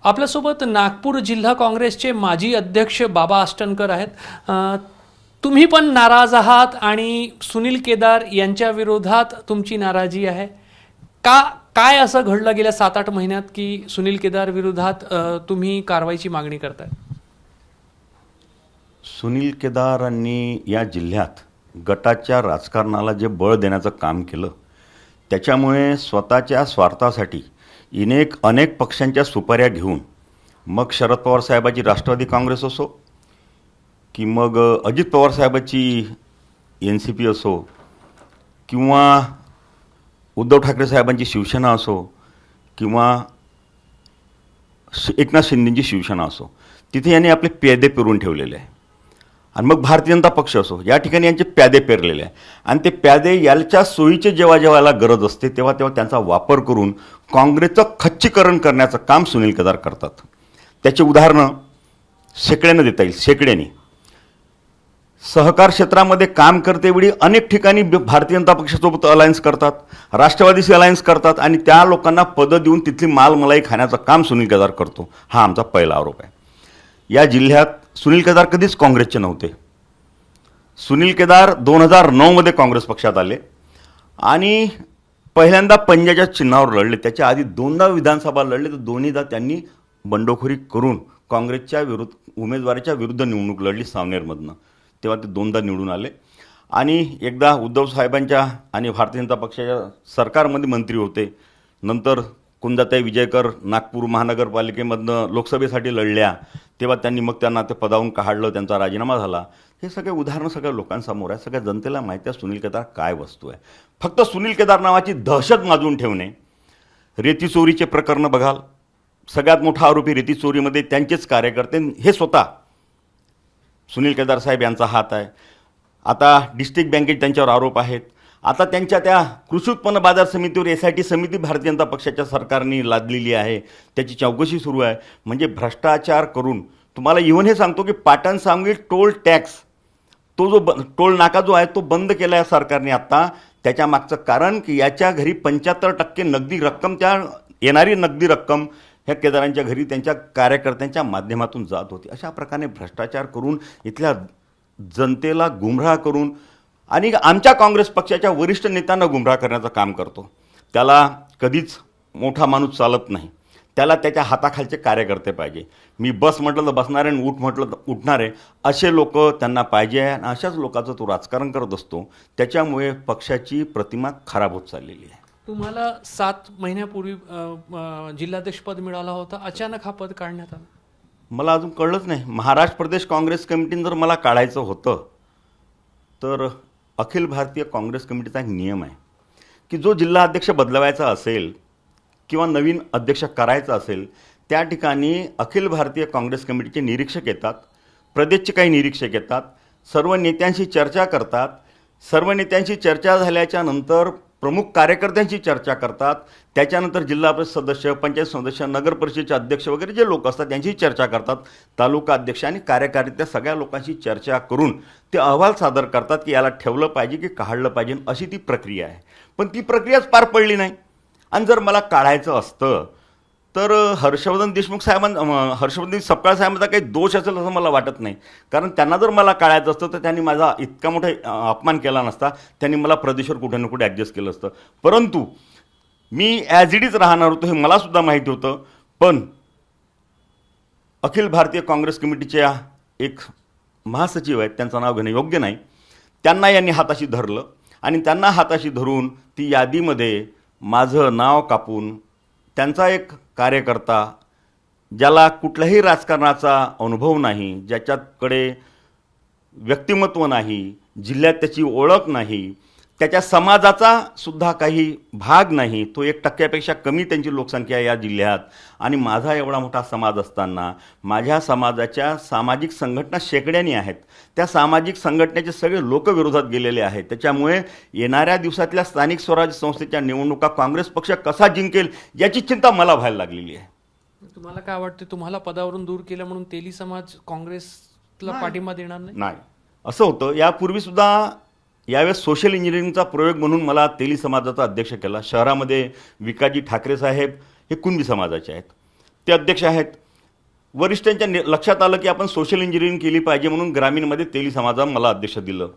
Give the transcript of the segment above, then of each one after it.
आपल्यासोबत नागपूर जिल्हा काँग्रेसचे माजी अध्यक्ष बाबा आष्टनकर आहेत. तुम्ही पण नाराज आहात आणि सुनील केदार यांच्या विरोधात तुमची नाराजी आहे का? काय असं घडलं गेल्या 7-8 महिन्यात की सुनील केदार विरोधात तुम्ही कारवाईची मागणी करताय? सुनील केदारांनी या जिल्ह्यात गटाच्या राजकारणाला जे बळ देण्याचं काम केलं, त्याच्यामुळे स्वतःच्या स्वार्थासाठी अनेक पक्षांच्या सुपाऱ्या घेऊन मग शरद पवार साहेबाची राष्ट्रवादी काँग्रेस असो की मग अजित पवार साहेबाची NCP असो किंवा उद्धव ठाकरे साहेबांची शिवसेना असो किंवा एकनाथ शिंदेंची शिवसेना असो, तिथे यांनी आपले प्यादे पेरून ठेवलेले आहे. आणि मग भारतीय जनता पक्ष असो, या ठिकाणी यांचे प्यादे पेरलेले आहे. आणि ते प्यादे याच्या सोयीचे जेव्हा जेव्हा गरज असते तेव्हा तेव्हा त्यांचा वापर करून काँग्रेसचं खच्चीकरण करण्याचं काम सुनील केदार करतात. त्याची उदाहरणं शेकड्यानं देता येईल. शेकड्याने सहकार क्षेत्रामध्ये काम करतेवेळी अनेक ठिकाणी भारतीय जनता पक्षासोबत अलायन्स करतात, राष्ट्रवादीशी अलायन्स करतात आणि त्या लोकांना पदं देऊन तिथली मालमलाई खाण्याचं काम सुनील केदार करतो. हा आमचा पहिला आरोप आहे. या जिल्ह्यात सुनील केदार कधीच काँग्रेसचे नव्हते. सुनील केदार 2009मध्ये काँग्रेस पक्षात आले आणि पहिल्यांदा पंजाच्या चिन्हावर लढले. त्याच्या आधी 2दा विधानसभा लढले, तर दोन्हीदा त्यांनी बंडखोरी करून काँग्रेसच्या उमेदवाराच्या विरुद्ध निवडणूक लढली सावनेरमधनं. तेव्हा ते 2दा निवडून आले आणि एकदा उद्धव साहेबांच्या आणि भारतीय जनता पक्षाच्या सरकारमध्ये मंत्री होते. नंतर कुंदाताई विजयकर नागपूर महानगरपालिकेमधनं लोकसभेसाठी लढल्या, तेव्हा त्यांनी मग त्यांना ते पदावरून काढलं, त्यांचा राजीनामा झाला. हे सगळे उदाहरणं सगळ्या लोकांसमोर आहे. सगळ्या जनतेला माहिती आहे सुनील केदार काय वस्तू आहे. फक्त सुनील केदार नावाची दहशत माजवून ठेवणे. रेती चोरीचे प्रकरणं बघाल, सगळ्यात मोठा आरोपी रेती चोरीमध्ये त्यांचेच कार्यकर्ते, हे स्वतः सुनील केदार साहेब यांचा हात आहे. आता डिस्ट्रिक्ट बँकेत त्यांच्यावर आरोप आहेत. आता त्यांच्या त्या कृषी उत्पन्न बाजार समितीवर SIT समिती भारतीय जनता पक्षाच्या सरकारने लादलेली आहे, त्याची चौकशी सुरू आहे. म्हणजे भ्रष्टाचार करून तुम्हाला इव्हन हे सांगतो की पाटण सांगली टोल टॅक्स, तो जो टोल नाका जो आहे तो बंद केला आहे सरकारने आत्ता. त्याच्या मागचं कारण की याच्या घरी 75% नगदी रक्कम, त्या येणारी नगदी रक्कम ह्या केदारांच्या घरी त्यांच्या कार्यकर्त्यांच्या माध्यमातून जात होती. अशा प्रकारे भ्रष्टाचार करून इथल्या जनतेला गुमराह करून आणि आमच्या काँग्रेस पक्षाच्या वरिष्ठ नेत्यांना गुमराह करण्याचं काम करतो. त्याला कधीच मोठा माणूस चालत नाही, त्याला त्याच्या हाताखालचे कार्यकर्ते पाहिजे. मी बस म्हटलं तर बसणारे आणि उठ म्हटलं तर उठणारे, असे लोक त्यांना पाहिजे आहे. आणि अशाच लोकांचं तो राजकारण करत असतो. त्याच्यामुळे पक्षाची प्रतिमा खराब होत चाललेली आहे. तुम्हाला 7 महिन्यापूर्वी जिल्हाध्यक्षपद मिळालं होतं, अचानक हा पद काढण्यात आला? मला अजून कळलंच नाही. महाराष्ट्र प्रदेश काँग्रेस कमिटीने जर मला काढायचं होतं तर अखिल भारतीय काँग्रेस कमिटीचा एक नियम आहे की जो जिल्हा अध्यक्ष बदलवायचा असेल किंवा नवीन अध्यक्ष करायचा असेल, त्या ठिकाणी अखिल भारतीय काँग्रेस कमिटीचे निरीक्षक येतात, प्रदेशचे काही निरीक्षक येतात, सर्व नेत्यांशी चर्चा करतात. सर्व नेत्यांशी चर्चा झाल्याच्या नंतर प्रमुख कार्यकर्त्यांशी चर्चा करतात. त्याच्यानंतर जिल्हा परिषद सदस्य, पंचायत सदस्य, नगर परिषदेचे अध्यक्ष वगैरे जे लोक असतात त्यांची चर्चा करतात. तालुका अध्यक्ष आणि कार्यकारित्या सगळ्या लोकांशी चर्चा करून ते अहवाल सादर करतात की याला ठेवलं पाहिजे की काढलं पाहिजे, अशी ती प्रक्रिया आहे. पण ती प्रक्रियाच पार पडली नाही. आणि जर मला काढायचं असतं तर हर्षवर्धन सपकाळ साहेबांचा काही दोष असेल असं मला वाटत नाही. कारण त्यांना जर मला काढायचं असतं तर त्यांनी माझा इतका मोठा अपमान केला नसता. त्यांनी मला प्रदेशवर कुठे ना कुठे ॲडजस्ट केलं असतं. परंतु मी ॲज इट इज राहणार होतो, हे मलासुद्धा माहिती होतं. पण अखिल भारतीय काँग्रेस कमिटीच्या एक महासचिव आहेत, त्यांचं नाव घेणं योग्य नाही, त्यांना यांनी हाताशी धरलं आणि त्यांना हाताशी धरून ती यादीमध्ये माझं नाव कापून त्यांचा एक कार्यकर्ता, ज्याला कुठल्याही राजकारणाचा अनुभव नाही, ज्याच्याकडे व्यक्तिमत्व नाही, जिल्ह्यात त्याची ओळख नाही, त्याच्या समाजाचा सुद्धा काही भाग नाही, तो 1% कमी त्यांची लोकसंख्या या जिल्ह्यात, आणि माझा एवढा मोठा समाज असताना माझ्या समाजाच्या सामाजिक संघटना शेकड्यानी आहेत. त्या सामाजिक संघटनेचे सगळे लोक विरोधात गेलेले आहेत. त्याच्यामुळे येणाऱ्या दिवसातल्या स्थानिक स्वराज्य संस्थेच्या निवडणुका काँग्रेस पक्ष कसा जिंकेल याची चिंता मला व्हायला लागलेली आहे. तुम्हाला काय वाटते, तुम्हाला पदावरून दूर केलं म्हणून तेली समाज काँग्रेसला पाठिंबा देणार नाही? नाही, असं होतं. यापूर्वीसुद्धा यावेळेस सोशल इंजिनिअरिंगचा प्रयोग म्हणून मला तेली समाजाचा अध्यक्ष केला. शहरामध्ये विकाजी ठाकरे साहेब हे कुणबी समाजाचे आहेत. ते अध्यक्ष आहेत. वरिष्ठांच्या लक्षात आलं की आपण सोशल इंजिनिअरिंग केली पाहिजे म्हणून ग्रामीणमध्ये तेली समाजाला मला अध्यक्ष दिलं.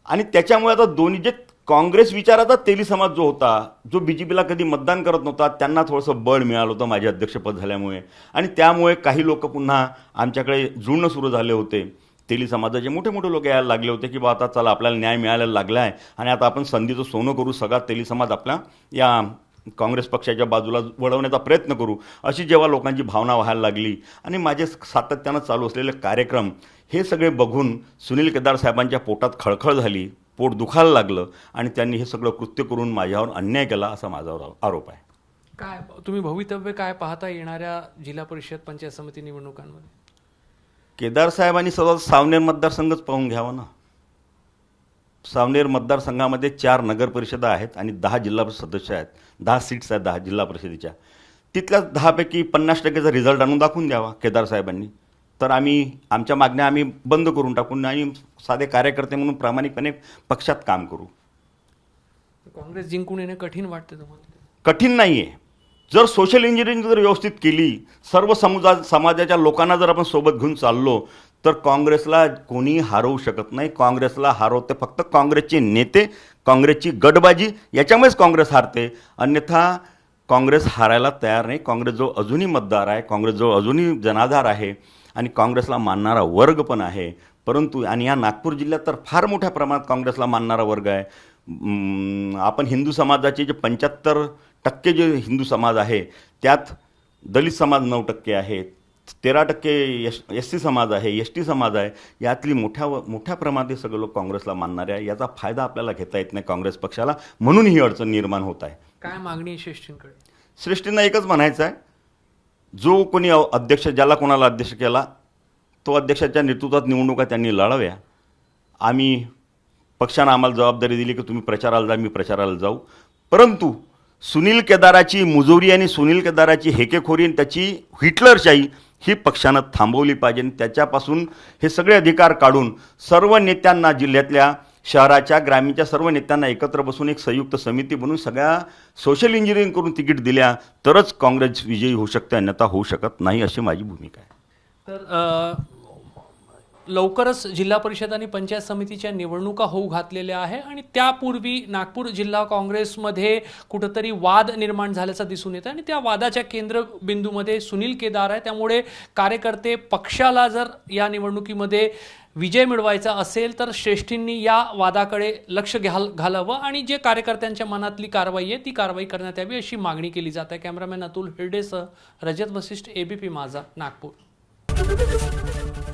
आणि त्याच्यामुळे आता दोन्ही जे काँग्रेस विचाराचा तेली समाज जो होता, जो BJPला कधी मतदान करत नव्हता, त्यांना थोडंसं बळ मिळालं होतं माझे अध्यक्षपद झाल्यामुळे. आणि त्यामुळे काही लोक पुन्हा आमच्याकडे जुळणं सुरू झाले होते. तेली समाजाचे मोठे मोठे लोक यायला लागले होते की बा आता चला आपल्याला न्याय मिळायला लागला आहे आणि आता आपण संधीचं सोनं करू, सगळा तेली समाज आपल्या या काँग्रेस पक्षाच्या बाजूला वळवण्याचा प्रयत्न करू, अशी जेव्हा लोकांची भावना व्हायला लागली आणि माझे सातत्यानं चालू असलेले कार्यक्रम हे सगळे बघून सुनील केदार साहेबांच्या पोटात खळखळ झाली, पोट दुखायला लागलं आणि त्यांनी हे सगळं कृत्य करून माझ्यावर अन्याय केला असा माझ्यावर आरोप आहे. काय तुम्ही भवितव्य काय पाहता येणाऱ्या जिल्हा परिषद पंचायत समिती निवडणुकांमध्ये? केदार साहेबांनी सगळं सावनेर मतदारसंघच पाहून घ्यावा ना. सावनेर मतदारसंघामध्ये 4 नगर परिषदा आहेत आणि 10 जिल्हा परिषद सदस्य आहेत, 10 सीट्स आहेत 10 जिल्हा परिषदेच्या. तिथल्या 10पैकी 50%चा रिझल्ट आणून दाखवून द्यावा केदार साहेबांनी, तर आमच्या मागण्या आम्ही बंद करून टाकून आणि साधे कार्यकर्ते म्हणून प्रामाणिकपणे पक्षात काम करू. काँग्रेस जिंकून येणे कठीण वाटते तुम्हाला? कठीण नाही आहे. जर सोशल इंजिनिअरिंग जर व्यवस्थित केली, सर्व समाजाच्या लोकांना जर आपण सोबत घेऊन चाललो, तर काँग्रेसला कोणी हरवू शकत नाही. काँग्रेसला हरवते फक्त काँग्रेसचे नेते, काँग्रेसची गटबाजी, याच्यामुळेच काँग्रेस हारते. अन्यथा काँग्रेस हारायला तयार नाही. काँग्रेसजवळ अजूनही मतदार आहे, काँग्रेसजवळ अजूनही जनाधार आहे आणि काँग्रेसला मानणारा वर्ग पण आहे. परंतु आणि या नागपूर जिल्ह्यात तर फार मोठ्या प्रमाणात काँग्रेसला मानणारा वर्ग आहे. आपण हिंदू समाजाचे जे 75% जे हिंदू समाज आहे, त्यात दलित समाज 9% आहे, 13% SC समाज आहे, ST समाज आहे. यातली मोठ्या प्रमाणात हे सगळे लोक काँग्रेसला मानणारे आहे. याचा फायदा आपल्याला घेता येत नाही काँग्रेस पक्षाला, म्हणून ही अडचण निर्माण होत आहे. काय मागणी आहे श्रेष्ठींकडे? श्रेष्ठींना एकच म्हणायचं आहे, जो कोणी अध्यक्ष ज्याला कोणाला अध्यक्ष केला, तो अध्यक्षाच्या नेतृत्वात निवडणुका त्यांनी लढाव्या. आम्ही पक्षानं आम्हाला जबाबदारी दिली की तुम्ही प्रचाराला जा, मी प्रचाराला जाऊ. परंतु सुनील केदाराची मुजोरी आणि सुनील केदाराची हेकेखोरी आणि त्याची हिटलरशाही ही पक्षानं थांबवली पाहिजे. त्याच्यापासून हे सगळे अधिकार काढून सर्व नेत्यांना, जिल्ह्यातल्या, शहराच्या, ग्रामीणच्या सर्व नेत्यांना एकत्र बसून एक संयुक्त समिती बनवून सगळ्या सोशल इंजिनिअरिंग करून तिकीट दिल्या तरच काँग्रेस विजयी होऊ शकते, अन्यथा होऊ शकत नाही, अशी माझी भूमिका आहे. तर लवकरच जिल्हा परिषद आणि पंचायत समितीच्या निवडणुका होऊ घातलेल्या आहे आणि त्यापूर्वी नागपूर जिल्हा काँग्रेसमध्ये कुठंतरी वाद निर्माण झाल्याचं दिसून येतं आणि त्या वादाच्या केंद्रबिंदूमध्ये सुनील केदार आहे. त्यामुळे कार्यकर्ते पक्षाला जर या निवडणुकीमध्ये विजय मिळवायचा असेल तर श्रेष्ठींनी या वादाकडे लक्ष घालावं आणि जे कार्यकर्त्यांच्या मनातली कारवाई आहे ती कारवाई करण्यात यावी अशी मागणी केली जात आहे. कॅमेरामॅन अतुल हिरडेसह रजत वशिष्ठ, ABP माझा, नागपूर.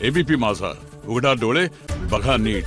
ABP माझा, उघडा डोळे बघा नीट.